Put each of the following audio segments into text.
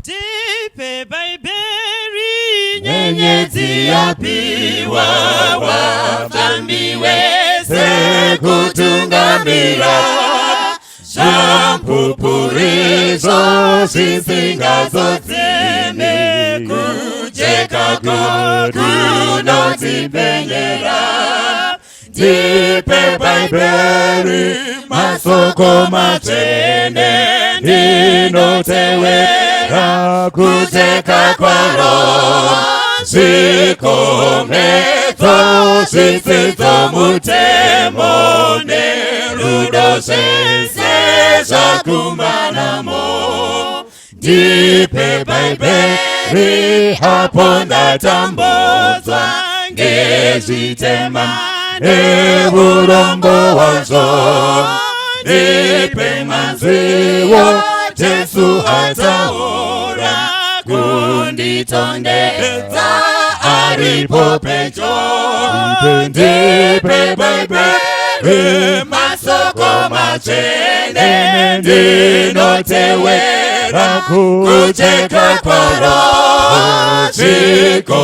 Tipe baiberi nyenyezi yapiwa wafambiwe sekutungamira shampupurizo sisingazo zime kujeka kunotipenyera Tipe baiberi masoko matene ninotewera kuteka kwaro zikometo zisizo mutemone rudo sense zakumanamo Tipe baiberi hapo ndatambozwa ngezitema neburongo wazo Tipe maziwo Jesu hataora kunditondeza aripo pecho Tipe baiberi masoko machene ndinotewera kuteka kwaro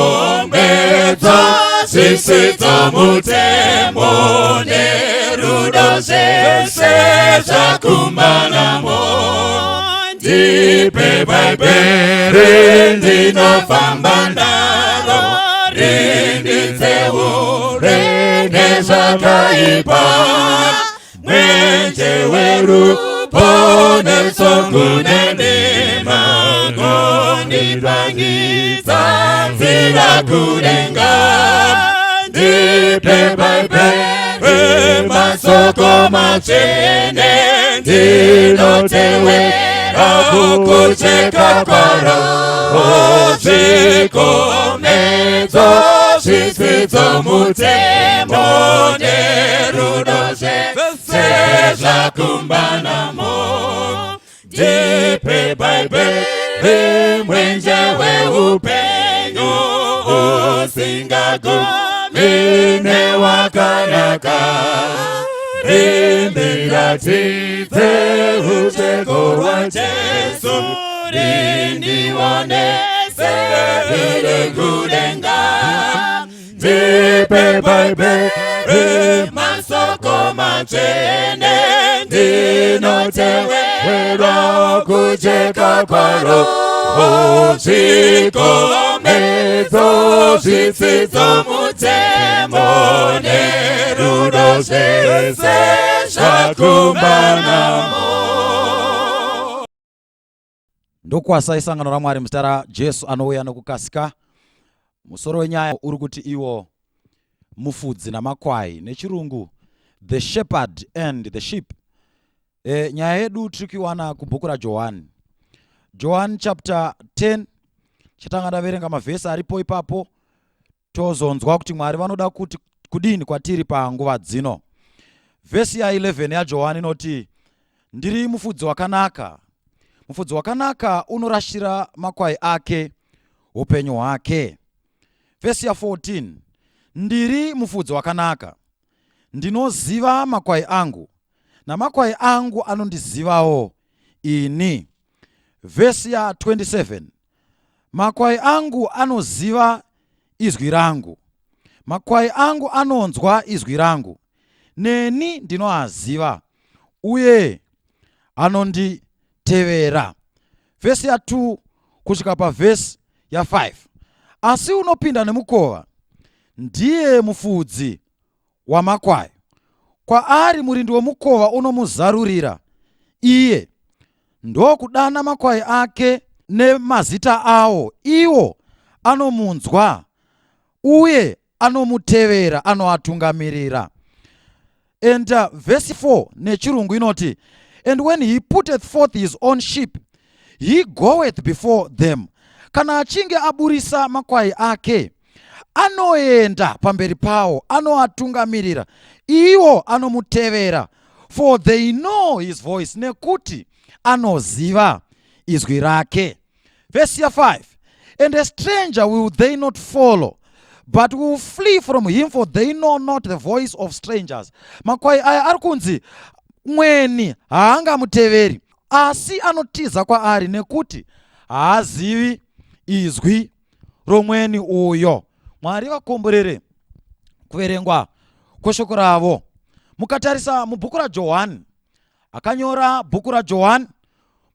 zikometo zisizo mutemone rudo zese zakumanamo Tipe baiberi ndinofamba ndaro rinditseure nezakaipa mwenjeweru pone songunenema kondipangisa nzira kudenga Tipe baiberi masoko machene ndinotewera kuteka kwaro zikometo zisizo mutemone rudo zese zakumbanamo Tipe baiberi mwenjewe upenyu usingagumine wakanaka Rindiratite uteko wa Jesu Rindiwonese kudenga Tipe baiberi masoko machene ndinotewera kuteka kwaro zikometo zisizo mutemone rudo zese zakumanamo Ndokwasa isangano ra Mwari muzita Jesu anouya nokukasika musoro wenyaya uri kuti iwo mufudzi namakwai nechirungu the shepherd and the sheep. Nyaya yedu tirikiwana kubhuku raJohani. John chapter 10 chitanga ndaverenga mavhesi aripo ipapo tozonzwa kuti Mwari vanoda kuti kudini kwatiri panguva dzino. Vhesi ya 11 yaJohani inoti ndiri mufudzi wakanaka. Mufudzi wakanaka unorashira makwai ake upenyu hwake. Vhesi ya 14 ndiri mufudzi wakanaka. Ndinoziva makwai angu namakwai angu anondizivawo ini. Vhesi ya 27 makwai angu anoziva izwi rangu. Makwai angu anonzwa izwi rangu. Neni ndinoaziva uye anonditevera. Vhesi ya 2 kusvika pavhesi ya 5 asi unopinda nemukova ndiye mufudzi wamakwai. Kwaari murindi womukova unomuzarurira iye. Ndokudana makwai ake nemazita awo. Iwo anomunzwa uye anomutevera, anoatungamirira. And verse 4 nechirungu inoti and when he putteth forth his own sheep he goeth before them. Kana achinge aburisa makwai ake anoenda pamberi pawo, anoatungamirira, iwo anomutevera. For they know his voice, nekuti anoziva izwi rake. Verse 5 and a stranger will they not follow, but will flee from him, for they know not the voice of strangers. Makwai aya arikunzi mweni haangamuteveri, asi anotiza kwaari nekuti haazivi izwi romweni uyo. Mwari vakomborere kuverengwa kweshoko ravo. Mukatarisa mubhuku raJohani, akanyora bhuku raJohani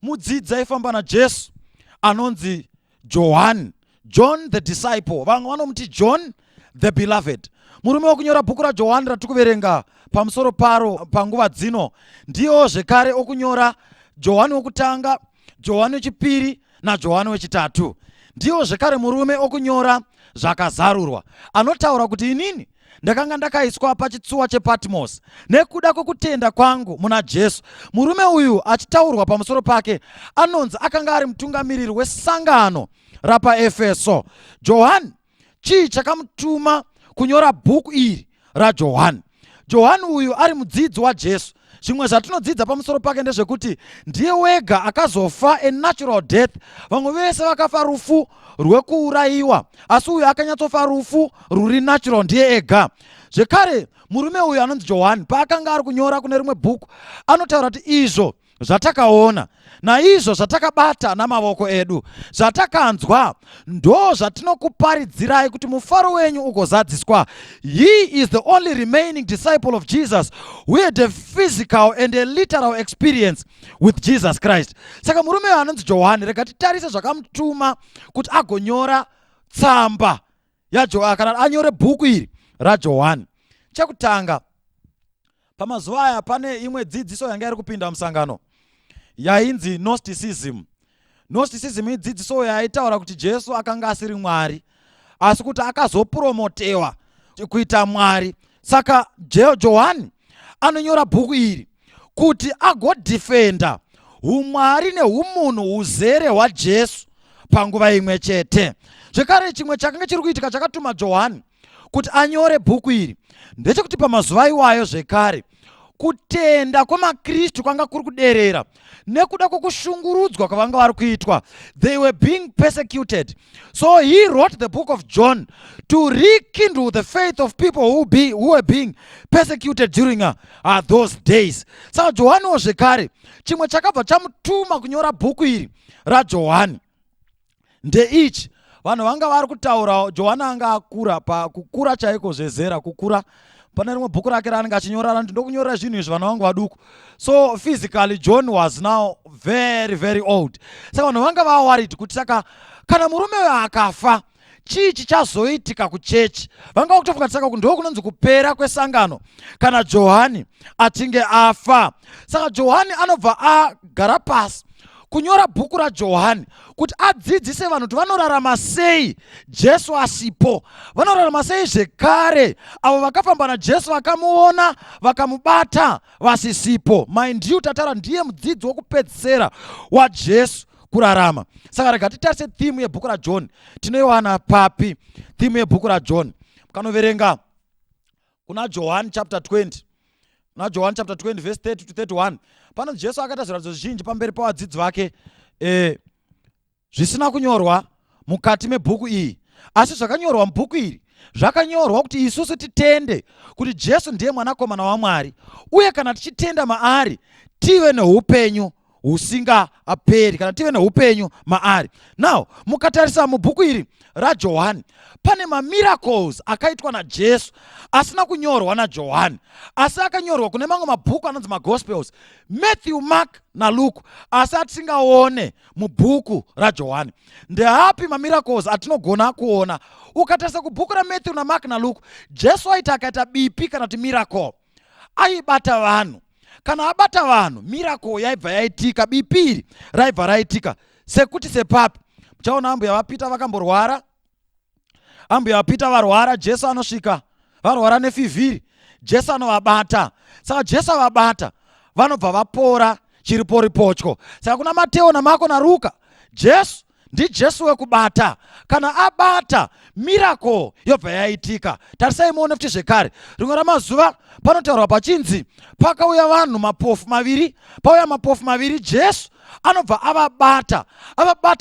mudzidzi aifamba naJesu anonzi Johani, John the disciple, vamwe vanomuti John the beloved. Murume wokunyora bhuku raJohani ratiri kuverenga pamusoro paro panguva dzino ndiyo zvekare okunyora Johani wokutanga, Johani wechipiri naJohani wechitatu. Ndiyo zvekare murume okunyora zvakazarurwa, anotaura kuti inini ndakanga ndakaiswa pachitsuwa chePatmos nekuda kwokutenda kwangu muna Jesu. Murume uyu achitaurwa pamusoro pake anonzi akanga ari mutungamiriri wesangano rapaEfeso. Johani chii chakamutuma kunyora bhuku iri raJohani? Johani uyu ari mudzidzi waJesu. Zvimwe zvatinodzidza pamusoro pake ndezvekuti ndiye wega akazofa a natural death. Vamwe vese vakafa rufu rwekuurayiwa, asi uyu akanyatsofa rufu ruri natural, ndiye ega. Zvekare murume uyu anonzi Johani paakanga ari kunyora kune rimwe bhuku anotaura kuti izvo zvatakaona naizvo zvatakabata namavoko edu, zvatakanzwa, ndo zvatinokuparidzirai kuti mufaro wenyu ugozadziswa. He is the only remaining disciple of Jesus who had a physical and a literal experience with Jesus Christ. Saka murume uyu anonzi Johani, rega titarise zvakamutuma kuti agonyora tsamba yaJohani kana anyore bhuku iri raJohani. Chekutanga, pamazuva aya pane imwe dzidziso yanga iri kupinda musangano yainzi Gnosticism. Gnosticism idzidziso yaitaura kuti Jesu akanga asiri Mwari, asi kuti akazopromotewa kuita Mwari. Saka Johani anonyora bhuku iri kuti agodifenda umwari nehumunhu huzere hwaJesu panguva imwe chete. Zvekare chimwe chakanga chiri kuitika chakatuma Johani kuti anyore bhuku iri ndechekuti pamazuva iwayo zvekare kutenda kwemaKristu kwanga kuri kuderera nekuda kwokushungurudzwa kwavanga vari kuitwa. They were being persecuted. So he wrote the book of John to rekindle the faith of people who were being persecuted during those days. Saka Johaniwo zvekare chimwe chakabva chamutuma kunyora bhuku iri raJohani ndeichi. Vanhu vanga vari kutaura Johani anga akura, pakukura chaiko zvezera kukura. Pane rimwe bhuku rake raanenge achinyora ranoti ndokunyorera zvinhu izvi vana vangu vaduku. So physically John was now very very old. Saka vanhu vanga vawariti kuti saka kana murume uyu akafa chii chichazoitika kuchechi. Vanga vakutofunga kuti saka ndo kunonzi kupera kwesangano kana Johani achinge afa. Saka Johani anobva agara pasi kunyora bhuku raJohani kuti adzidzise vanhu kuti vanorarama sei Jesu asipo, vanorarama sei zvekare avo vakafamba naJesu vakamuona vakamubata vasisipo. Mind you, tatara ndiye mudzidzi wokupedzisira waJesu kurarama. Saka rega titarise theme yebhuku raJohn. Tinoiwana papi theme yebhuku raJohn? Mukanoverenga kuna John chapter 20, na John chapter 20 verse 30 to 31. Pano Jesu akaita zviratidzo zvizhinji pamberi pavadzidzi vake zvisina kunyorwa mukati mebhuku iyi, asi zvakanyorwa mubhuku iri zvakanyorwa kuti isusu titende kuti Jesu ndiye mwanakomana waMwari, uye kana tichitenda maari tive neupenyu husingaperi, kana tive neupenyu maari. Now mukatarisa mubhuku iri raJohani pane mamiracles akaitwa naJesu asina kunyorwa naJohani, asi akanyorwa kune mamwe mabhuku anonzi magospels, Matthew, Mark naLuke, asi atisingaone mubhuku raJohani. Ndeapi mamiracles atinogona kuona? Ukatarisa kubhuku raMatthew naMark naLuke, Jesu aita akaita bipi kana kuti miracle, aibata vanhu. Kana abata vanhu, miracle yaibva yaitika, bipiri raibva raitika. Sekuti sepapi, muchaona ambuya vapita vakamborwara, ambuya vapita varwara, Jesu anosvika varwara nefivhiri, Jesu anovabata. Saka Jesu avabata vanobva vapora chiriporipochko. Saka kuna Mateo naMarko naRuka, Jesu ndiJesu wekubata. Kana abata, miracle yobva yaitika. Tarisai muone futi zvekare, rimwe ramazuva panotaurwa pachinzi pakauya vanhu mapofu maviri, pauya mapofu maviri, Jesu anobva avabata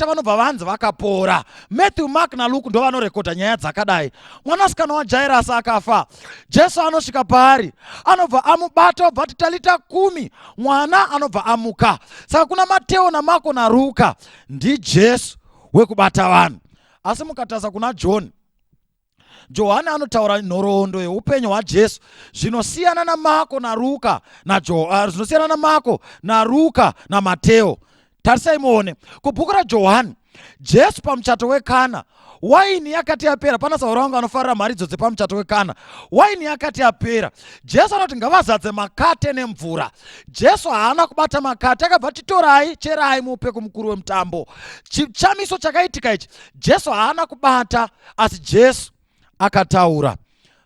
vanobva vanzi vakapora. Matthew, Mark naLuke ndo vanorekodha nyaya dzakadai. Mwanasikana waJairasi akafa, Jesu anosvika paari, anobva amubata, obva titalita 10, mwana anobva amuka. Saka kuna Mateo naMarko naRuka ndiJesu wekubata vanhu. Asi mukatarisa kuna Johani anotaura nhoroondo yeupenyu hwaJesu zvinosiyana naMarko naRuka zvinosiyana naMarko naRuka naMateo. Tarisai muone kubhuku raJohani, Jesu pamuchato wekana, waini yakati yapera. Pana Sauro wangu anofarira mharidzo dzepamuchato wekana, waini yakati yapera. Jesu anoti ngavazadze makate nemvura. Jesu haana kubata makate, akabva titorai cherai mupe kumukuru wemutambo. Chishamiso chakaitika ichi, Jesu haana kubata, asi Jesu akataura.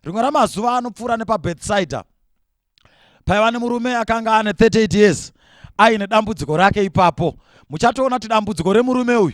Rimwe ramazuva anopfuura nepaBethsaida, paiva nemurume akanga ane 38 years aine dambudziko rake ipapo. Muchatoona kuti dambudziko remurume uyu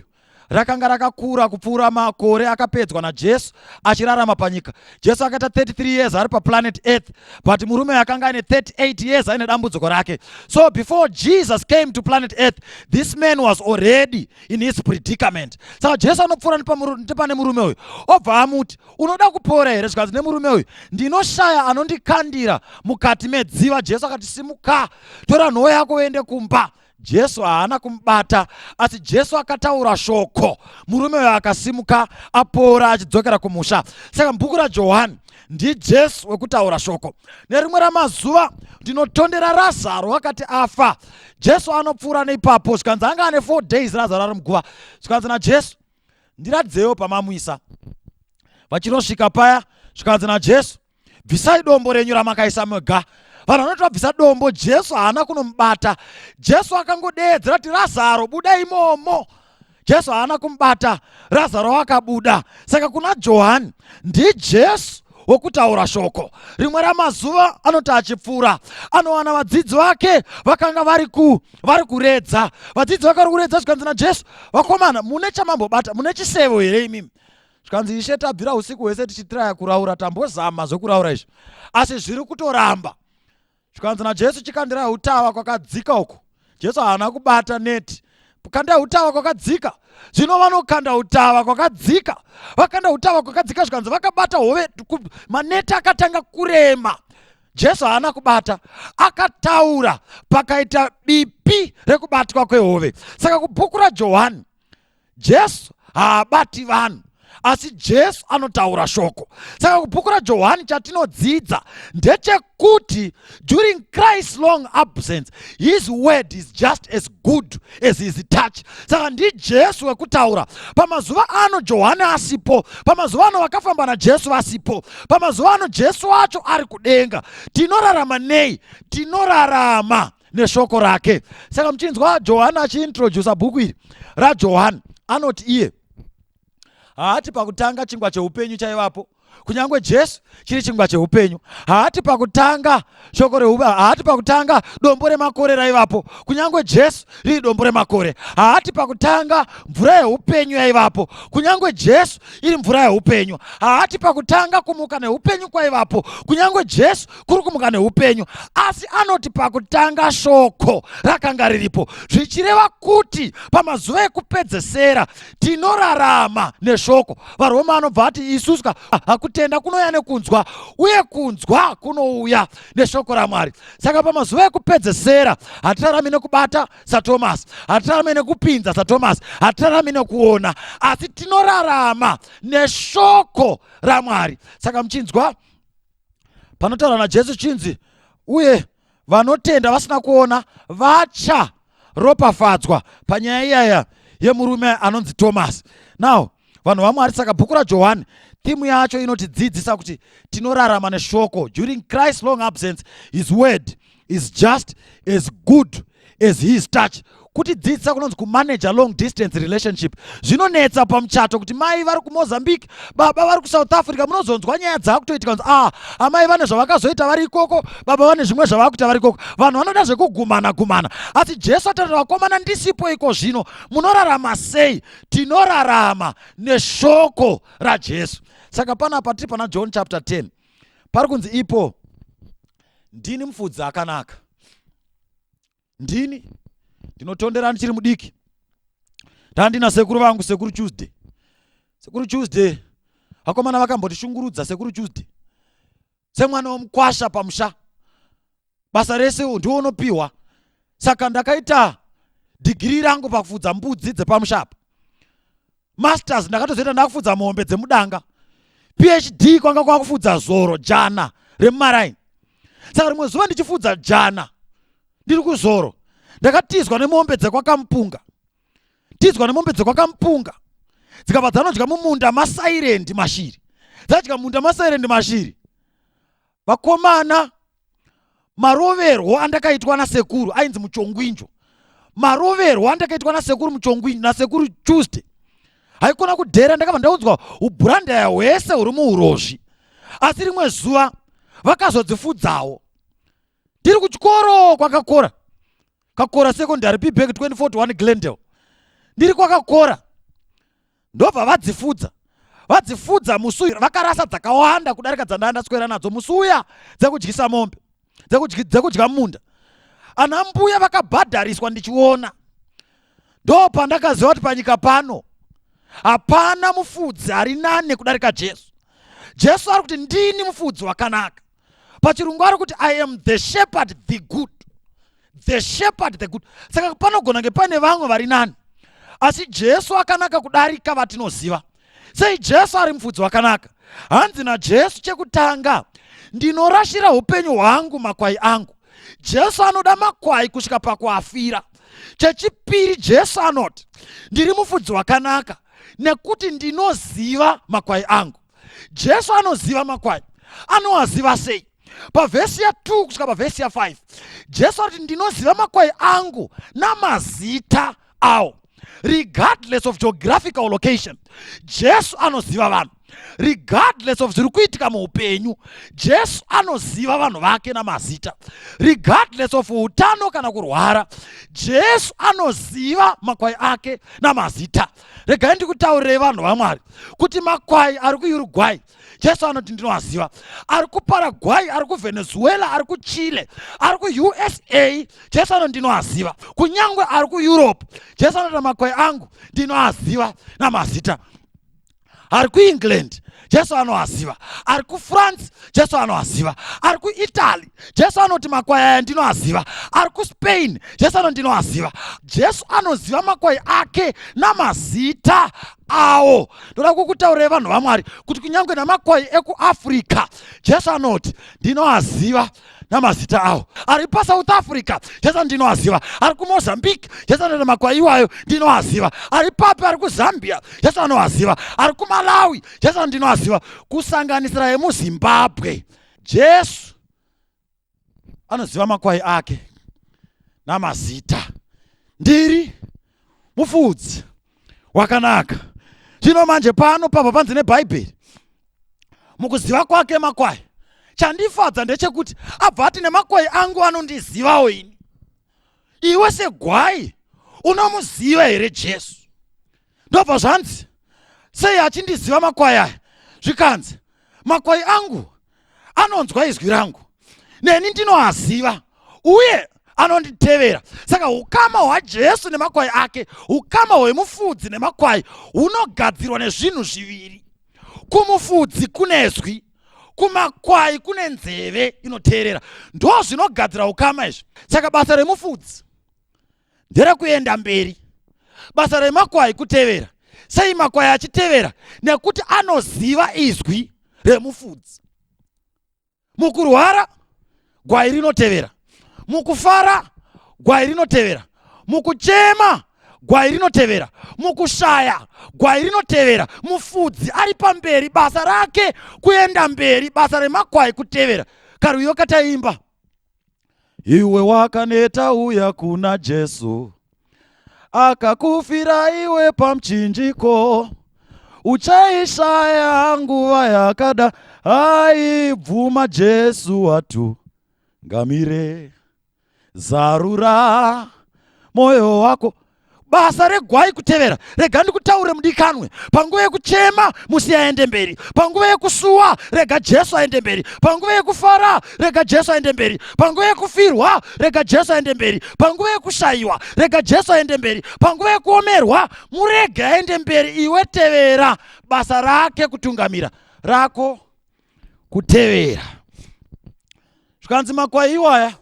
rakanga rakakura kupfuura makore akapedzwa naJesu achirarama panyika. Jesu akaita 33 years ari paplanet Earth, but murume akanga ane 38 years aine dambudziko rake. So before Jesus came to planet Earth, this man was already in his predicament. Saka Jesu anopfuura nepane murume uyu, obva amuti unoda kupora here? Zvikanzi nemurume uyu, ndinoshaya anondikandira mukati medziva. Jesu akati simuka, tora nhoo yako uende kumba. Jesu haana kumubata, asi Jesu akataura shoko. Murume uyu akasimuka, apora, achidzokera kumusha. Saka mubhuku raJohani ndiJesu wekutaura shoko. Nerimwe ramazuva ndinotondera Razaro akati afa, Jesu anopfuura neipapo. Zvikanzi anga ane 4 days Razaro ari muguva. Zvikanzi naJesu, ndiradzewo pamamuisa. Vachinosvika paya, zvikanzi naJesu, bvisai dombo renyu ramakaisa mega. Vanhu vanoti vabvisa dombo, Jesu haana kunomubata. Jesu akangodeedzera kuti Razaro buda imomo. Jesu haana kumubata, Razaro akabuda. Saka kuna Johani ndiJesu wokutaura shoko. Rimwe ramazuva anoti achipfuura, anowana vadzidzi vake vakanga vari kuredza. Vadzidzi vakari kuredza, zvikanzi naJesu, vakomana, mune chamambobata, mune chisevo here imimi? Zvikanzi Ishe, tabvira usiku hwese tichitiraya kuraura, tambozama zvokuraura izvi, asi zviri kutoramba. Zvikanzi naJesu, chikandirai utava kwakadzika uku. Jesu haana kubata neti, kandai utava kwakadzika. Zvino vanokanda utava kwakadzika, vakanda utava kwakadzika, zvikanzi vakabata hove, maneti akatanga kurema. Jesu haana kubata, akataura, pakaita bipi rekubatwa kwehove. Saka kubhuku raJohani, Jesu haabati vanhu, asi Jesu anotaura shoko. Saka kubhuku raJohani chatinodzidza ndechekuti during Christ's long absence, his word is just as good as his touch. Saka ndiJesu wekutaura. Pamazuva ano Johani asipo, pamazuva ano vakafamba naJesu vasipo, pamazuva ano Jesu wacho ari kudenga. Tinorarama nei? Tinorarama neshoko rake. Saka muchinzwa Johani achiintroduce bhuku iri raJohani, anoti iye haati pakutanga chingwa cheupenyu chaivapo, kunyange Jesu chiri chingwa cheupenyu. Haati pakutanga shoko reupenyu, haati pakutanga dombo remakore raivapo, kunyange Jesu riri dombo remakore. Haati pakutanga mvura yeupenyu yaivapo, kunyange Jesu iri mvura yeupenyu. Haati pakutanga kumuka neupenyu kwaivapo, kunyange Jesu kuri kumuka neupenyu. Asi anoti pakutanga shoko rakanga riripo, zvichireva kuti pamazuva ekupedzesera tinorarama neshoko. VaRoma anobva ati isusu hakutenda kunouya nekunzwa, uye kunzwa kunouya neshoko raMwari. Saka pamazuva ekupedzesera hatirarami nekubata saTomasi, hatirarami nekupinza saTomasi, hatirarami nekuona, asi tinorarama neshoko raMwari. Saka muchinzwa panotaura naJesu chinzi, uye vanotenda vasina kuona vacharopafadzwa, panyaya iyaya yemurume anonzi Tomasi. Now vanhu vaMwari, saka bhuku raJohani timu yacho inotidzidzisa kuti tinorarama neshoko. During Christ's long absence, his word is just as good as his touch. kuti dzidzisa kunonzi kumanage long distance relationship. Zvinonetsa pamuchato kuti mai vari kuMozambique, baba vari kuSouth Africa, munozonzwa nyaya dzakutoitika kunzi amai vane zvavakazoita vari ikoko, baba vane zvimwe zvavakuita vari ikoko. Vanhu vanoda zvekugumana. Asi Jesu atati vakomana ndisipo iko zvino, munorarama sei? Tinorarama neshoko raJesu. Saka panapa tiri pana John chapter 10. Pari kunzi ipo ndini mufudzi akanaka. Ndini ndinotondera ndichiri mudiki. Ndandina sekuru vangu, sekuru Tuesday. Sekuru Tuesday vakomana vakambotishungurudza. Sekuru Tuesday semwana womukwasha pamusha, basa rese ndiwo unopiwa. Saka ndakaita digiri rangu pakufudza mbudzi dzepamushapa. Masters ndakatozoita ndakufudza mombe dzemudanga. PhD kwanga kwakufudza zoro jana remumaraini. Saka rimwe zuva ndichifudza jana ndiri kuzoro, ndakatizwa nemombe dzekwakampunga. Tizwa nemombe dzekwakampunga dzikabva dzanodya mumunda masairendi mashiri. Dzadya munda masairendi mashiri. Vakomana, maroverwo andakaitwa nasekuru ainzi Muchongwinjo. Maroverwo andakaitwa nasekuru Muchongwinjo nasekuru Tuesday haikona kudhera. Ndakabva ndaudzwa ubhurandaya hwese huri muurozvi. Asi rimwe zuva vakazodzifudzawo. Tiri kuchikoro kwakakora, Kakora secondary Pibek 2041 Glendale. Ndiri kwakakora ndobva vadzifudza musi uya. Vakarasa dzakawanda kudarika dzandandaswera nadzo musi uya dzekudyisa mombe, dzekudya munda. Ana mbuya vakabhadhariswa ndichiona. Ndo pandakaziva kuti panyika pano hapana mufudzi ari nane kudarika Jesu. Jesu ari kuti ndini mufudzi wakanaka. Pachirungu ari kuti I am the shepherd the good. The shepherd the good. Saka panogona kunge pane vamwe vari nani, asi Jesu akanaka kudarika vatinoziva. Sei Jesu ari mufudzi wakanaka? Hanzi naJesu chekutanga, ndinorashira upenyu hwangu makwai angu. Jesu anoda makwai kusvika pakuafira. Chechipiri Jesu anoti ndiri mufudzi wakanaka nekuti ndinoziva makwai angu. Jesu anoziva makwai. Anoaziva sei? Pavhesi ya2 kusvika pavhesi ya5 Jesu anoti ndinoziva makwai angu namazita awo. Regardless of geographical location, Jesu anoziva vanhu. Regardless of zviri kuitika muupenyu, Jesu anoziva vanhu vake namazita. Regardless of utano kana kurwara, Jesu anoziva makwai ake namazita. Regai ndikutaurire vanhu vaMwari kuti makwai ari kuUruguay Jesu anoti ndinoaziva. Ari kuParaguay, ari kuVenezuela, ari kuChile, ari kuUSA, Jesu anoti ndinoaziva. Kunyangwe ari kuEurope, Jesu anoti makwai angu ndinoaziva namazita. Ari kuEngland, Jesu anoaziva. Ari kuFrance, Jesu anoaziva. Ari kuItaly, Jesu anoti makwai aya ndinoaziva. Ari kuSpain, Jesu anoti ndinoaziva. Jesu anoziva makwai ake namazita awo. Ndoda kukutaurira vanhu vaMwari kuti kunyangwe namakwai ekuAfrica, Jesu anoti ndinoaziva namazita awo. Ari paSouth Africa, Jesu ndinoaziva. Ari kuMozambique, Jesu anoti makwai iwayo ndinoaziva. Ari papi, ari kuZambia, Jesu anoaziva. Ari kuMalawi, Jesu ndinoaziva. Kusanganisira yemuZimbabwe, Jesu anoziva makwai ake namazita. Ndiri mufudzi wakanaka. Zvino manje pano papa panze neBhaibheri, mukuziva kwake makwai, chandifadza ndechekuti abva ati nemakwai angu anondizivawo ini. Iwe segwai unomuziva here Jesu? Ndobva zvanzi sei achindiziva makwai aya zvikanzi makwai angu anonzwa izwi rangu, neni ndinoaziva uye anonditevera. Saka ukama hwaJesu nemakwai ake, ukama hwemufudzi nemakwai hunogadzirwa nezvinhu zviviri. Kumufudzi kune zwi, kumakwai kune nzeve inoteerera. Ndo zvinogadzira ukama izvi. Saka basa remufudzi nderekuenda mberi, basa remakwai kutevera. Sei makwai achitevera? Nekuti anoziva izwi remufudzi. Mukurwara, gwai rinotevera. Mukufara, gwai rinotevera. Mukuchema, gwai rinotevera. Mukushaya, gwai rinotevera. Mufudzi ari pamberi, basa rake kuenda mberi, basa remakwai kutevera. Karuyo kataimba, iwe wakaneta uya kuna Jesu, akakufira iwe pamuchinjiko, uchaishaya nguva yakada. Aibvuma Jesu watu ngamire, zarura moyo wako. Basa regwai kutevera. Rega ndikutaure mudikanwe. Panguva yekuchema musi aende mberi. Panguva yekusuwa rega Jesu aende mberi. Panguva yekufara rega Jesu aende mberi. Panguva yekufirwa rega Jesu aende mberi. Panguva yekushayiwa rega Jesu aende mberi. Panguva yekuomerwa murege aende mberi. Iwe tevera basa rake kutungamira, rako kutevera. Zvikanzi makwai iwaya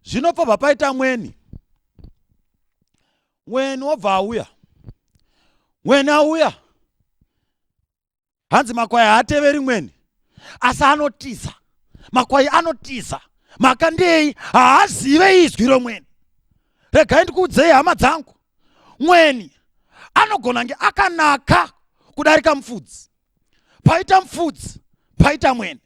zvinobva paita mweni. Mweni wobva auya. Mweni auya, hanzi makwai haateveri mweni, asi anotiza. Makwai anotiza. Maka ndei? Haazive izwi romweni. Regai ndikuudzei hama dzangu, mweni anogona nge akanaka kudarika mufudzi. Paita mufudzi, paita mweni.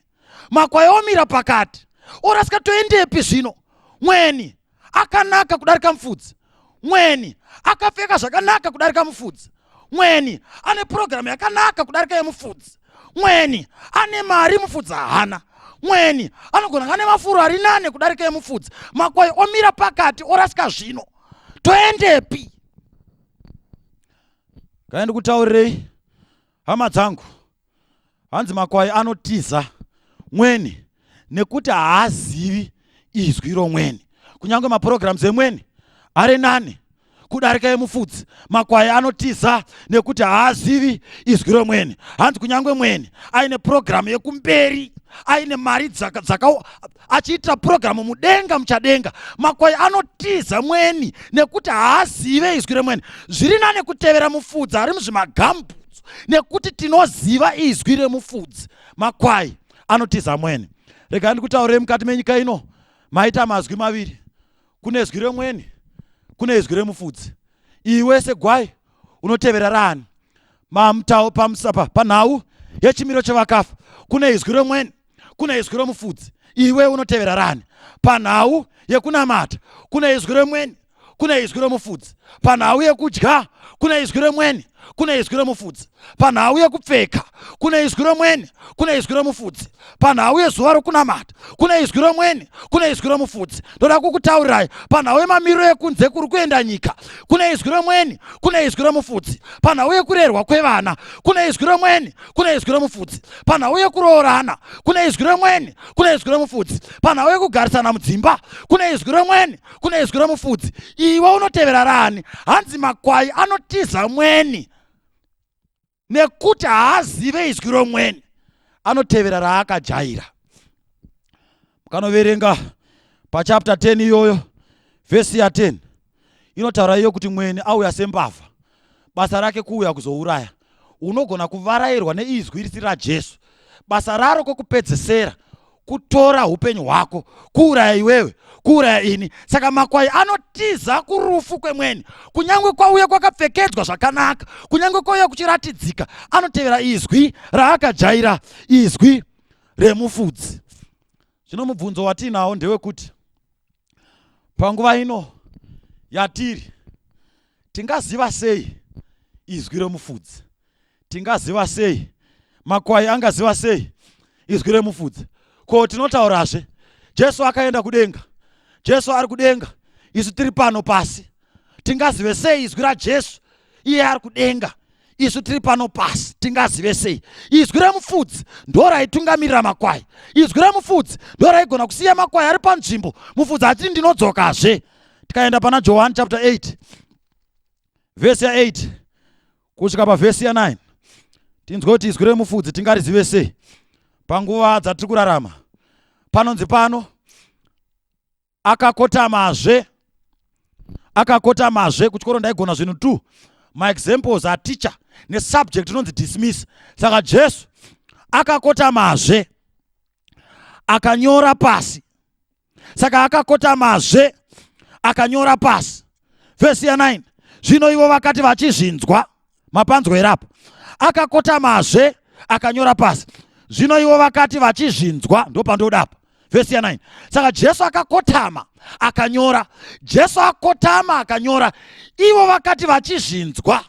Makwai omira pakati, orasika toendepi zvino? Mweni akanaka kudarika mufudzi. Mweni akapfeka zvakanaka kudarika mufudzi. Mweni ane programu yakanaka kudarika yemufudzi. Mweni ane mari mufudzi haana. Mweni anogona ane mafuro ari nane kudarika yemufudzi. Makwai omira pakati, orasika zvino toendepi? Ngaende kutaurirei hama dzangu, hanzi makwai anotiza mweni nekuti haazivi izwi romweni. Kunyange mapurogiramu emweni ari nane kudarika yemufudzi. Makwai anotiza nekuti haazivi izwi romweni. Hanzi kunyange mweni aine programu yekumberi, aine mari achiita programu mudenga muchadenga, makwai anotiza mweni nekuti haazive izwi remweni. Zviri nane kutevera mufudzi ari muzvimagambutso nekuti tinoziva izwi remufudzi. Makwai anotiza mweni. Rega ndikutaurire mukati menyika ino maita mazwi maviri. Kune izwi remweni, kune izwi remufudzi. Iwe segwai unotevera rani? Panhau yechimiro chevakafa kune izwi remweni, kune izwi remufudzi. Iwe unotevera rani? Panhau yekunamata kune izwi remweni, kune izwi remufudzi. Panhau yekudya kune izwi remweni, kune izwi remufudzi. Panhau yekupfeka kune izwi remweni, kune izwi remufudzi. Panhau yezuva rokunamata kune izwi remweni, kune izwi remufudzi. Ndoda kukutaurirai, panhau yemamiro ekunze kuri kuenda nyika kune izwi remweni, kune izwi remufudzi. Panhau yekurerwa kwevana kune izwi remweni, kune izwi remufudzi. Panhau yekuroorana kune izwi remweni, kune izwi remufudzi. Panhau yekugarisana mudzimba kune izwi remweni, kune izwi remufudzi. Iwe unotevera rani? Hanzi makwai anotiza mweni nekuti haazive izwi romweni, anotevera raakajaira. Mukanoverenga pachapter 10 iyoyo, vhesi ya 10 inotaura iyo kuti mweni auya sembavha, basa rake kuuya kuzouraya. Unogona kuvarayirwa neizwi risiri raJesu, basa raro kokupedzesera kutora upenyu hwako, kuuraya iwewe, kuuraya ini. Saka makwai anotiza kurufu kwemweni. Kunyange kwauya kwakapfekedzwa zvakanaka, kunyange kwauya kuchiratidzika, anotevera izwi raakajaira, izwi remufudzi. Zvino mubvunzo watinawo ndewekuti panguva ino yatiri tingaziva sei izwi remufudzi? Tingaziva sei? Makwai angaziva sei izwi remufudzi? Ko tinotaurazve Jesu akaenda kudenga, Jesu ari kudenga, isu tiri pano pasi. Tingazive sei izwi raJesu? Iye ari kudenga, isu tiri pano pasi. Tingazive sei? Izwi remufudzi ndo raitungamirira makwai. Izwi remufudzi ndo raigona kusiya makwai ari panzvimbo, mufudzi achiti ndinodzokazve. Tikaenda pana John chapter 8 vhesi ya 8 kusvika pavhesi ya 9, tinzwe kuti izwi remufudzi tingarizive sei panguva dzatiri kurarama. Panonzi pano akakotamazve. Kuchikoro ndaigona zvinhu 2 maexamples aticha nesubject inonzi dismiss. Saka Jesu akakotamazve akanyora pasi. Saka akakotamazve akanyora pasi. Vhesi ya 9, zvino ivo vakati vachizvinzwa, mapanzwera apo. Akakotamazve akanyora pasi. Zvino ivo vakati vachizvinzwa, ndo pandodapo. vhesi ya9. Saka Jesu akakotama akanyora. Jesu akotama akanyora. Ivo vakati vachizvinzwa.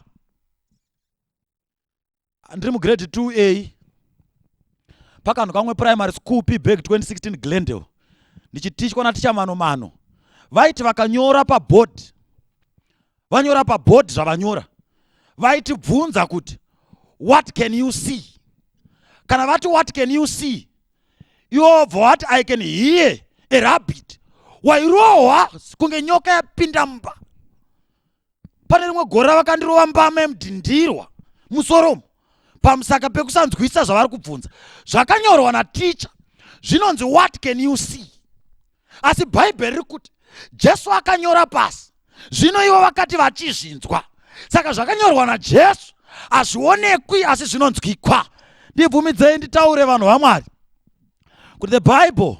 Ndiri mugrade 2A pakanhu kamwe primary school Pbeg 2016 Glendale, ndichitichwa naticha mano. Vaiti vakanyora paboard, vanyora paboard zvavanyora, vaiti bvunza kuti what can you see. Kana vati what can you see, ivo bva vati I can hear a rabbit. Wairohwa kunge nyoka yapinda mumba. Pane rimwe gore vakandirova mbama yemudhindirwa musoromo pamusaka pekusanzwisa zvavari kubvunza. Zvakanyorwa naticha zvinonzi what can you see. Asi Bhaibheri riri kuti Jesu akanyora pasi, zvino ivo vakati vachizvinzwa. Saka zvakanyorwa naJesu hazvionekwi asi zvinonzwikwa. Ndibvumidzei nditaure vanhu vaMwari kuti the Bible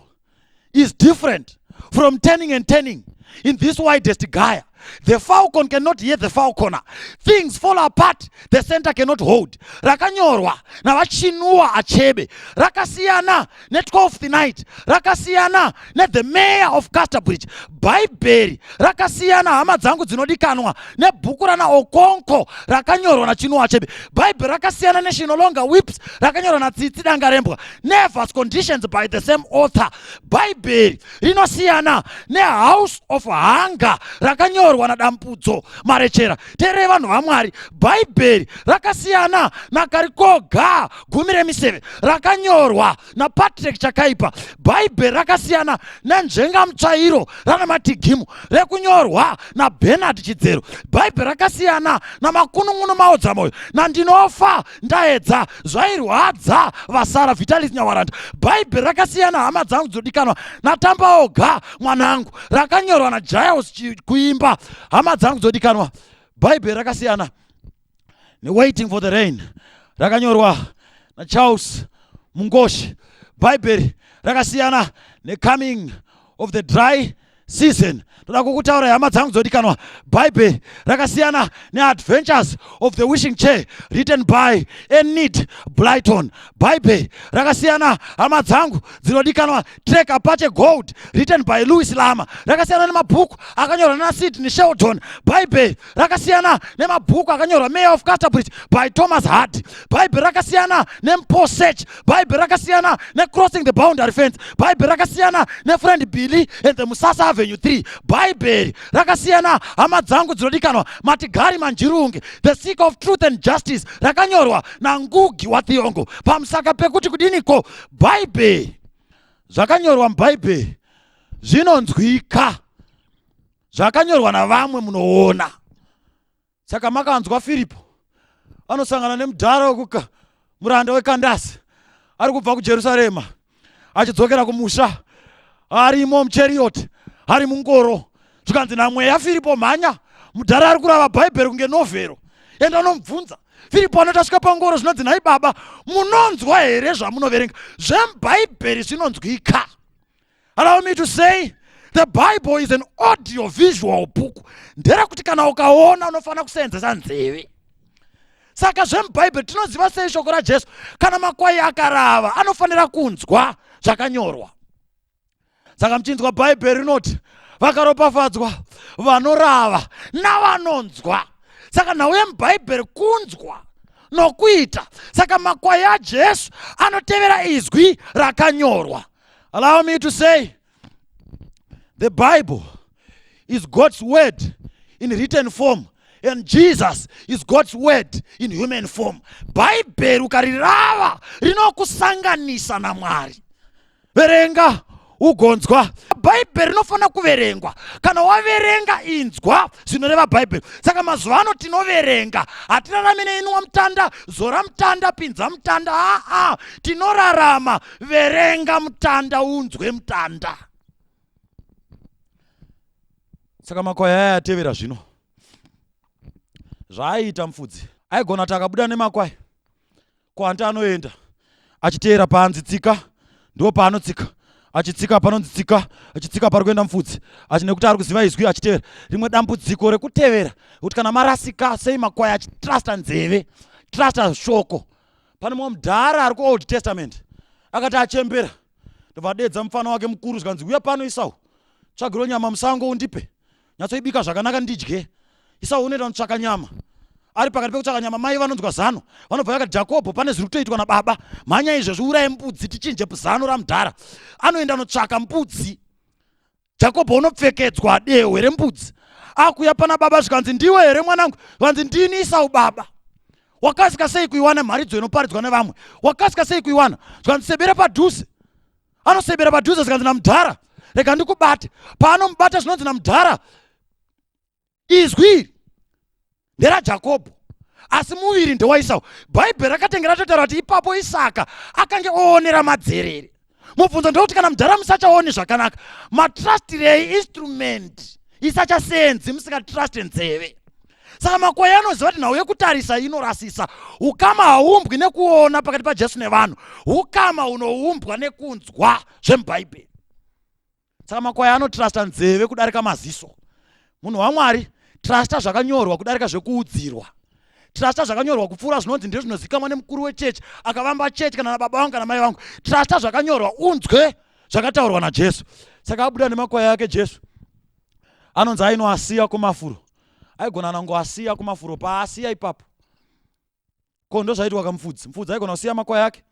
is different from turning and turning in this widest Gaia. The falcon cannot hear the falconer. Things fall apart, the center cannot hold. Rakanyorwa navachinua Achebe. Rakasiyana ne 12th night. Rakasiyana ne the mayor of Casterbridge. Bhaibheri rakasiyana hama dzangu dzinodikanwa ne bhuku rana Okonko rakanyorwa na Chinua Achebe. Bhaibheri rakasiyana ne She No Longer Weeps rakanyorwa na Tsitsi Dangarembwa. Nervous Conditions by the same author. Bhaibheri rinosiyana ne House of Hunger rakanyorwa na Dambudzo Marechera. Tere vanhu vaMwari, Bhaibheri rakasiyana na Karikoga Gumi remiseve rakanyorwa na Patrick Chakaipa. Bhaibheri rakasiyana neNjenga Mutsvairo rana Matigimu rekunyorwa na Bernard Chidzero. Bhaibheri rakasiyana na Makunun'unu Maodzamoyo na Ndinofa Ndaedza zvairwadza vasara Vitalis Nyawaranda. Bhaibheri rakasiyana hama dzangu dzodikanwa na Tambaoga mwanangu rakanyorwa na Giles Kuimba hama dzangu dzodikanwa. Bhaibheri rakasiyana ne Waiting for the Rain rakanyorwa na Charles Mungoshi. Bhaibheri rakasiyana ne Coming of the Dry Season. Toda kukutaura hama dzangu dzodikanwa. Bhaibheri rakasiyana ne Adventures of the Wishing Chair written by Enid Blyton. Bhaibheri rakasiyana hama dzangu dzinodikanwa Trek Apache Gold written by Louis Lama. Rakasiyana nemabhuku akanyorwa na Sidney Sheldon. Bhaibheri rakasiyana nemabhuku akanyorwa Mayor of Casterbridge by Thomas Hardy. Bhaibheri rakasiyana neMpo Search. Bhaibheri rakasiyana neCrossing the Boundary Fence. Bhaibheri rakasiyana neFriend Billy and the Musasa Avenue 3. Bhaibheri rakasiyana hama dzangu dzinodikanwa Matigari Manjirunge The Seeker of Truth and Justice rakanyorwa na Ngugi wa Thiong'o. Pamusaka pekuti kudiniko Bhaibheri zvakanyorwa muBhaibheri zvinonzwika, zvakanyorwa navamwe munoona. Saka makanzwa Firipo anosangana nemudhara wekuka muranda weKandasi ari kubva kuJerusarema achidzokera kumusha arimo mucherioti ari mungoro. Zvikanzi namweya Firipo mhanya, mudhara ari kurava Bhaibheri kunge novhero. Enda unomubvunza. Firipo anotasvika pangoro zvinonzi nhai baba munonzwa here zvamunoverenga? ZvemuBhaibheri zvinonzwika. Allow me to say the Bible is an audio visual book. Nderakuti kana ukaona unofanira kuseenzesa nzeve. Saka zvemuBhaibheri tinoziva sei shoko raJesu? Kana makwai akarava anofanira kunzwa zvakanyorwa. Saka muchinzwa Bhaibheri rinoti vakaropafadzwa vanorava navanonzwa. Saka nhau yemuBhaibheri kunzwa nokuita. Saka makwai aJesu anotevera izwi rakanyorwa. Allow me to say the Bible is God's word in written form and Jesus is God's word in human form. Bhaibheri ukarirava rinokusanganisa naMwari. Verenga ugonzwa. Bhaibheri rinofanira kuverengwa. Kana waverenga inzwa zvinoreva Bhaibheri. Saka mazuva ano tinoverenga, hatirarami neinwa mutanda zora mutanda pinza mutanda. Tinorarama verenga mutanda unzwe mutanda. Saka makwai aya atevera zvino zvaaita mufudzi aigona kuti akabuda nemakwai kwanta anoenda achiteera paanzitsika ndo paanotsika, achitsika panonzitsika, achitsika pari kuenda mufudzi nekuti ari kuziva izwi achitevera. Rimwe dambudziko rekutevera kuti kana marasika sei makwai achitrasta nzeve, trasta shoko. Pane mumwe mudhara ari kuOld Testament akati achembera ndobva dedza mufana wake mukuru zvikanzi uya pano Esau, tsvagiro nyama musango undipe, nyatsoibika zvakanaka ndidye. Esau unoenda kutsvaka nyama. Ari pakati pekutsvaka nyama, mai vanonzwa zano, vanobva vakati Jakobho, pane zviri kutoitwa nababa, mhanya izvezvi uraye mbudzi tichinje zano ramudhara. Anoenda notsvaka mbudzi. Jakobho unopfekedzwa dehwe rembudzi. Akuya pana baba zvikanzi ndiwe here mwanangu? Zvikanzi ndini Esau baba. Wakasika sei kuiwana mharidzo inoparidzwa nevamwe? Wakasika sei kuiwana? Zvikanzi sebere padhuze. Anosebera padhuze zvikanzi namudhara, rega ndikubate. Paanomubata zvinonzi namudhara, izwi nderaJakobho asi muviri ndewaEsau. Bhaibheri rakatengera totaura kuti ipapo Isaka akange oonera madzerere. Mubvunzo ndekuti kana mudhara musachaoni zvakanaka, matrustirei instrument isachasenzi musingatruste nzeve. Saka makwai anoziva kuti nhau yekutarisa inorasisa. Ukama hauumbwi nekuona pakati paJesu nevanhu, ukama unoumbwa nekunzwa zvemubhaibheri. Saka makwai anotrusta nzeve kudarika maziso. Munhu waMwari, trusta zvakanyorwa kudarika zvekuudzirwa. Trusta zvakanyorwa kupfuura zvinonzi ndizvo zvinozikamwa nemukuru wechechi akavamba chechi kana nababa vangu kana mai vangu. Trusta zvakanyorwa, unzwe zvakataurwa naJesu. Saka abuda nemakwai ake Jesu. Anonzi ainoasiya kumafuro. Aigona nangoasiya kumafuro. Paasiya ipapo, ko ndo zvaitwa kamufudzi. Mufudzi aigona kusiya makwai ake.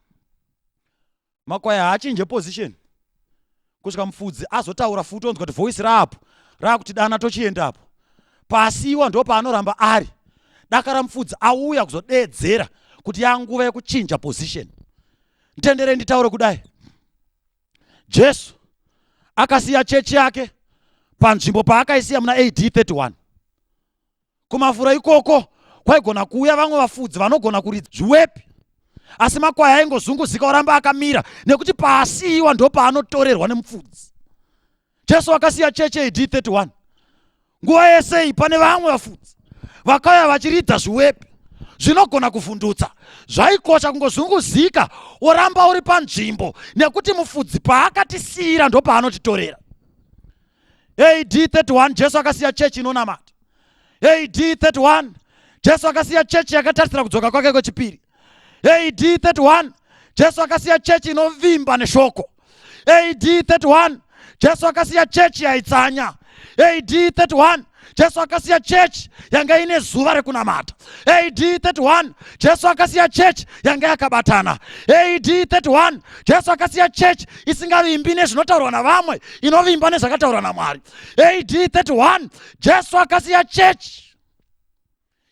Makwai haachinje position kusvika mufudzi azotaura futi onzwa kuti voice raapo raakuti dana tochiendapo. Paasiyiwa ndo paanoramba ari. Dakara mufudzi auya kuzodeedzera kuti yanguva yekuchinja position. Nditendere nditaure kudai. Jesu akasiya chechi yake panzvimbo paakaisiya muna AD 31. Kumafuro ikoko kwaigona kuuya vamwe vafudzi vanogona kuridza zviwepi, asi makwai aingozunguzika oramba akamira nekuti paasiyiwa ndo paanotorerwa nemufudzi. Jesu akasiya chechi AD 31. Nguva yese iyi pane vamwe vafudzi vakauya vachiridza zviwepi zvinogona kuvhundutsa. Zvaikosha kungozunguzika oramba uri panzvimbo nekuti mufudzi paakatisiyira ndo paanotitorera. AD 31 Jesu akasiya chechi inonamata. AD 31 Jesu akasiya chechi yakatarisira kudzoka kwake kwechipiri. AD 31 Jesu akasiya chechi inovimba neshoko. AD 31 Jesu akasiya chechi yaitsanya. AD 31 Jesu akasiya chechi yanga ine zuva rekunamata. AD 31 Jesu akasiya chechi yanga yakabatana. AD 31 Jesu akasiya chechi isingavimbi nezvinotaurwa navamwe, inovimba nezvakataurwa naMwari. AD 31 Jesu akasiya chechi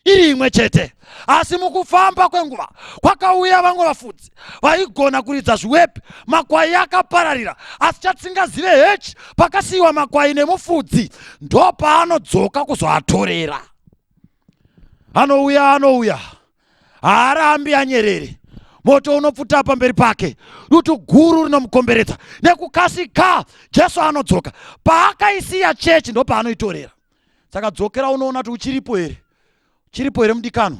iri imwe chete. Asi mukufamba kwenguva kwakauya vamwe vafudzi vaigona kuridza zviwepi. Makwai akapararira, asi chatsingazive hechi, pakasiyiwa makwai nemufudzi ndo paanodzoka kuzoatorera. Anouya haarambi anyerere. Moto unopfuta pamberi pake, dutu guru rinomukomberedza. Nekukasika Jesu anodzoka. Paakaisiya chechi ndo paanoitorera. Saka dzokera unoona kuti uchiripo here. Chiripo here mudikano.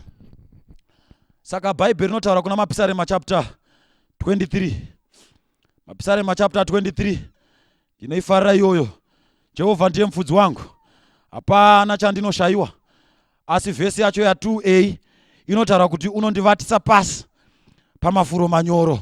Saka Bhaibheri rinotaura kuna Mapisarema chapter 23. Mapisarema chapter 23. Ndinoifarira iyoyo. Jehovha ndiye mufudzi wangu, hapana chandinoshayiwa. Asi vhesi yacho ya 2a inotaura kuti unondivatisa pasi pamafuro manyoro.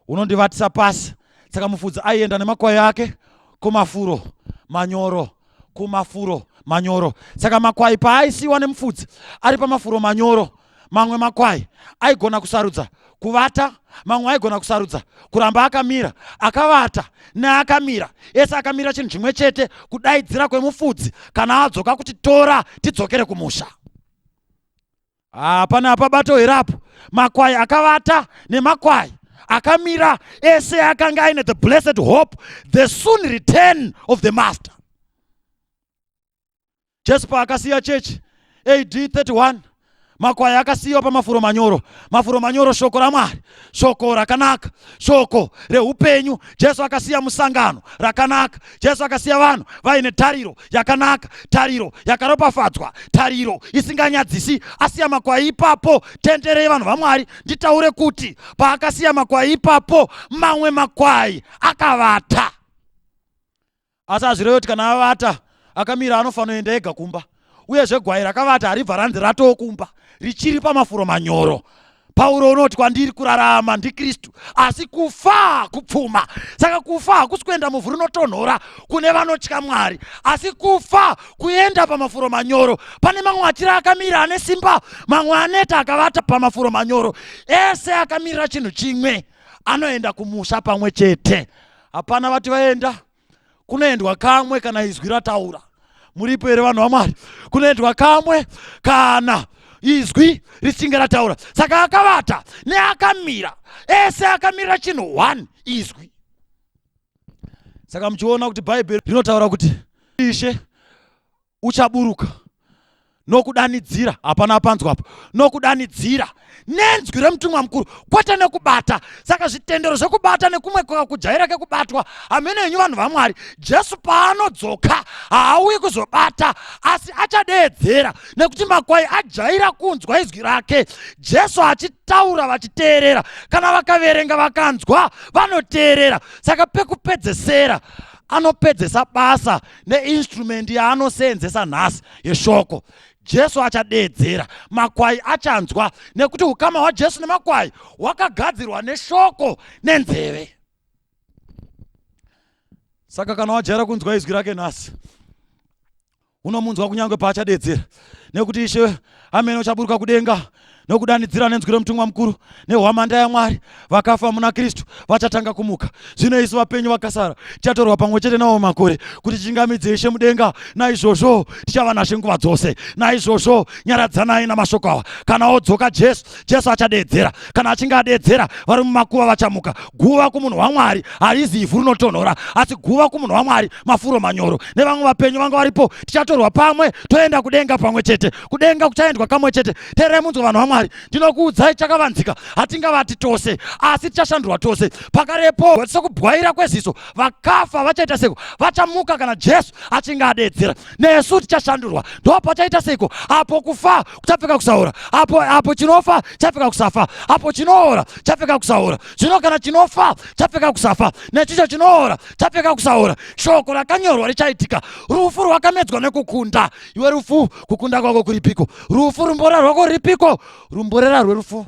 Unondivatisa pasi. Saka mufudzi aienda nemakwai ake kumafuro manyoro. Kumafuro manyoro. Saka makwai paaisiwa nemufudzi ari pamafuro manyoro, mamwe makwai aigona kusarudza kuvata, mamwe aigona kusarudza kuramba akamira. Akavata neakamira, ese akamira chinhu chimwe chete, kudaidzira kwemufudzi kana adzoka kuti tora tidzokere kumusha. Hapana pabato herapo. Makwai akavata nemakwai akamira, ese akanga aine the blessed hope, the soon return of the master. Jesu paakasiya chechi AD 31, makwai akasiyiwa pamafuro manyoro. Mafuro manyoro shoko raMwari, shoko rakanaka, shoko reupenyu. Jesu akasiya musangano rakanaka. Jesu akasiya vanhu vaine tariro yakanaka, tariro yakaropafadzwa, tariro isinganyadzisi. Asiya makwai ipapo. Tenderei vanhu vaMwari, nditaure kuti paakasiya makwai ipapo, mamwe makwai akavata. Asi hazvirevi kuti kana avata akamira anofanira enda ega kumba. Uye zvegwai rakavata haribva ranzi ratokumba, richiri pamafuro manyoro Pauro unoti kwandiri kurarama ndiKristu, asi kufa kupfuma. Saka kufa hakusi kuenda muvhu rinotonhora kune vanotya Mwari, asi kufa kuenda pamafuro manyoro. Pane mamwe achiri akamira ane simba, mamwe aneta akavata pamafuro manyoro. Ese akamirira chinhu chimwe, anoenda kumusha pamwe chete. Hapana vati vaenda, kunoendwa kamwe kana izwi rataura. Muripo here vanhu vaMwari? Kunoendwa kamwe kana izwi richinge rataura. Saka akavata neakamira, ese akamirira chinhu 1, izwi. Saka muchiona kuti Bhaibheri rinotaura kuti Ishe uchaburuka nokudanidzira, hapana panzwapo, nokudanidzira nenzwi remutumwa mukuru, kwete nekubata. Saka zvitendero zvekubata nekumwe kujaira kekubatwa, hamene henyu vanhu vaMwari, Jesu paanodzoka haauyi kuzobata, asi achadeedzera, nekuti makwai ajaira kunzwa izwi rake. Jesu achitaura vachiteerera, kana vakaverenga vakanzwa vanoteerera. Saka pekupedzesera anopedzesa basa neinstrument yaanoseenzesa nhasi yeshoko. Jesu achadeedzera, makwai achanzwa, nekuti ukama hwaJesu nemakwai hwakagadzirwa neshoko nenzeve. Saka kana wajaira kunzwa izwi rake nhasi, unomunzwa kunyange paachadeedzera, nekuti Ishe amene uchaburuka kudenga nokudanidzira nenzwi remutumwa mukuru nehwamanda yaMwari. Vakafa muna Kristu vachatanga kumuka. Zvino isu vapenyu vakasara tichatorwa pamwe chete navo makore kuti tichingamidze Ishe mudenga. Naizvozvo tichava nashe nguva dzose. Naizvozvo nyaradzanai namashoko awa. Kana odzoka Jesu, Jesu achadeedzera. Kana achinge adeedzera, vari mumakuva vachamuka. Guva kumunhu waMwari harizi ivhu rinotonhora, asi guva kumunhu waMwari mafuro manyoro. Nevamwe vapenyu vanga varipo, tichatorwa pamwe toenda kudenga pamwe chete. Kudenga kuchaendwa kamwe chete. Teererai munzwa vanhu vaMwari, ndinokuudzai chakavanzika. Hatingavati tose, asi tichashandurwa tose. Pakarepo sokubwaira kweziso, vakafa vachaita seko, vachamuka kana Jesu achinge adeedzera. Nesu tichashandurwa. Ndo pachaita seko, apo kufa kuchapfeka kusaora, apo chinofa chapfeka kusafa, apo chinoora chapfeka kusaora. Zvino kana chinofa chapfeka kusafa, nechicho chinoora chapfeka kusaora, shoko rakanyorwa richaitika. Rufu rwakamedzwa nekukunda. Iwe rufu, kukunda kwako kuripiko? Rufu rumbora rwako ruripiko? Rumborera rwerufu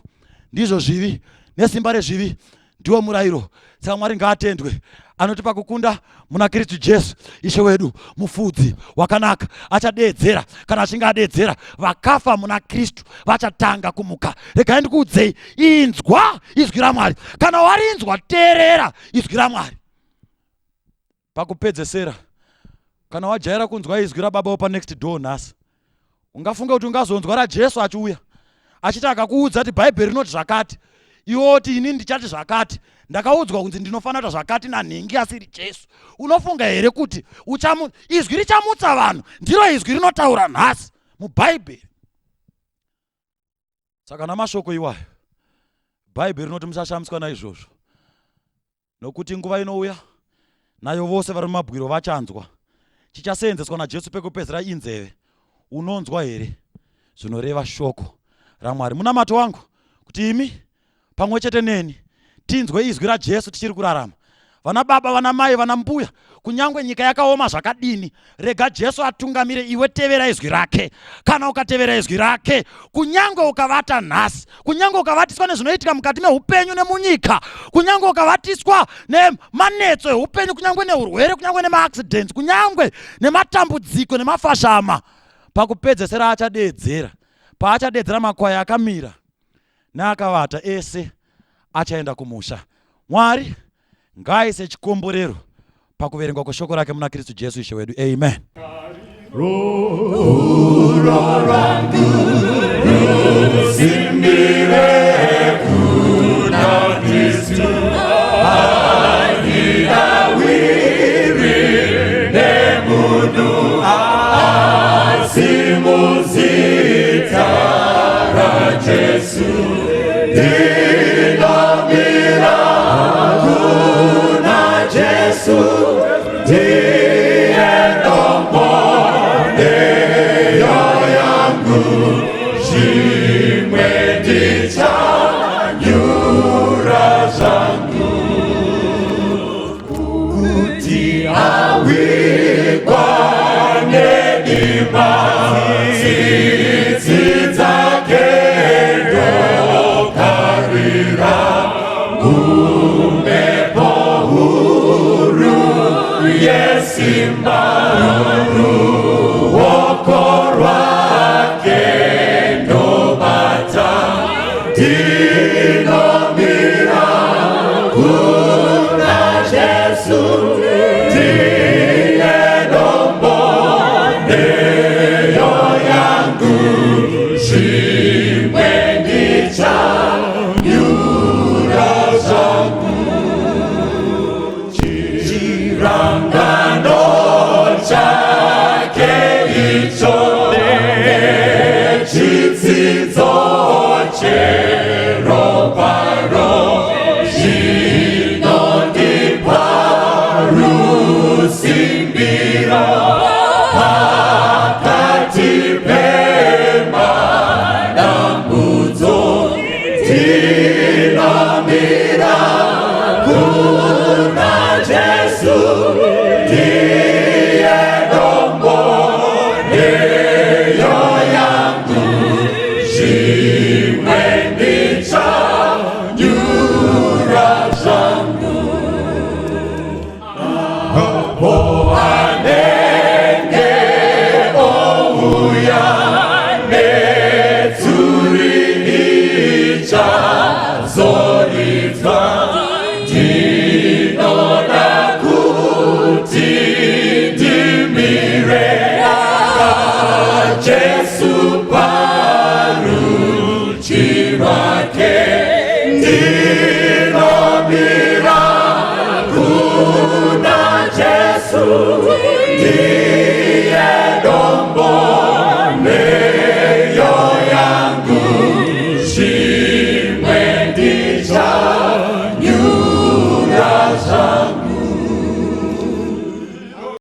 ndizvo zvivi, nesimba rezvivi ndiwo murayiro. Saka Mwari ngaatendwe, anotipa kukunda muna Kristu Jesu Ishe wedu, mufudzi wakanaka. Achadeedzera. Kana achinge adeedzera, vakafa muna Kristu vachatanga kumuka. Regai ndikuudzei, inzwa izwi raMwari. Kana warinzwa, teerera izwi raMwari. Pakupedzesera, kana wajaira kunzwa izwi rababa opa next door nhasi, ungafunga kuti ungazonzwa raJesu achiuya achiti akakuudza kuti Bhaibheri rinoti zvakati, iwe oti ini ndichati zvakati. Ndakaudzwa kunzi ndinofanira zvakati nanhingi asiri Jesu. Unofunga here kuti izwi richamutsa vanhu? Ndiro izwi rinotaura nhasi muBhaibheri. Saka namashoko iwayo, Bhaibheri rinoti musashamiswa naizvozvo, nokuti nguva inouya nayo vose vari mumabwiro vachanzwa. Chichaseenzeswa naJesu pekupedzera inzeve. Unonzwa here zvinoreva shoko raMwari? Munamato wangu kuti imi pamwe chete neni tinzwe izwi raJesu tichiri kurarama. Vana baba, vana mai, vana mbuya, kunyange nyika yakaoma zvakadini, rega Jesu atungamire, iwe tevera izwi rake. Kana ukatevera izwi rake, kunyange ukavata nhasi, kunyange ukavatiswa nezvinoitika mukati meupenyu nemunyika, kunyange ukavatiswa nemanetso eupenyu, kunyange neurwere, kunyange nemaaccidents, kunyange nematambudziko nemafashama, pakupedzesera achadeedzera. Paachadeedzera, makwai akamira neakavata ese achaenda kumusha. Mwari ngaaise chikomborero pakuverengwa kweshoko rake muna Kristu Jesu Ishe wedu. Amen. Zidza kendo Dinamira kuna Yesu ndiye domboneyo yangu chimwengi cha nyura zangu chirangano chake icho chitsidzo chero paro chinondipa rusimbiro pakati pemadambudzo ndinamira kuna Jesu ndiye domboneyo yangu chimwengi cha nyura zangu apo anenge ouya netsuricha zoritra ndinona kuti ndimire Jesu parukirwake ndinamira kuna Jesu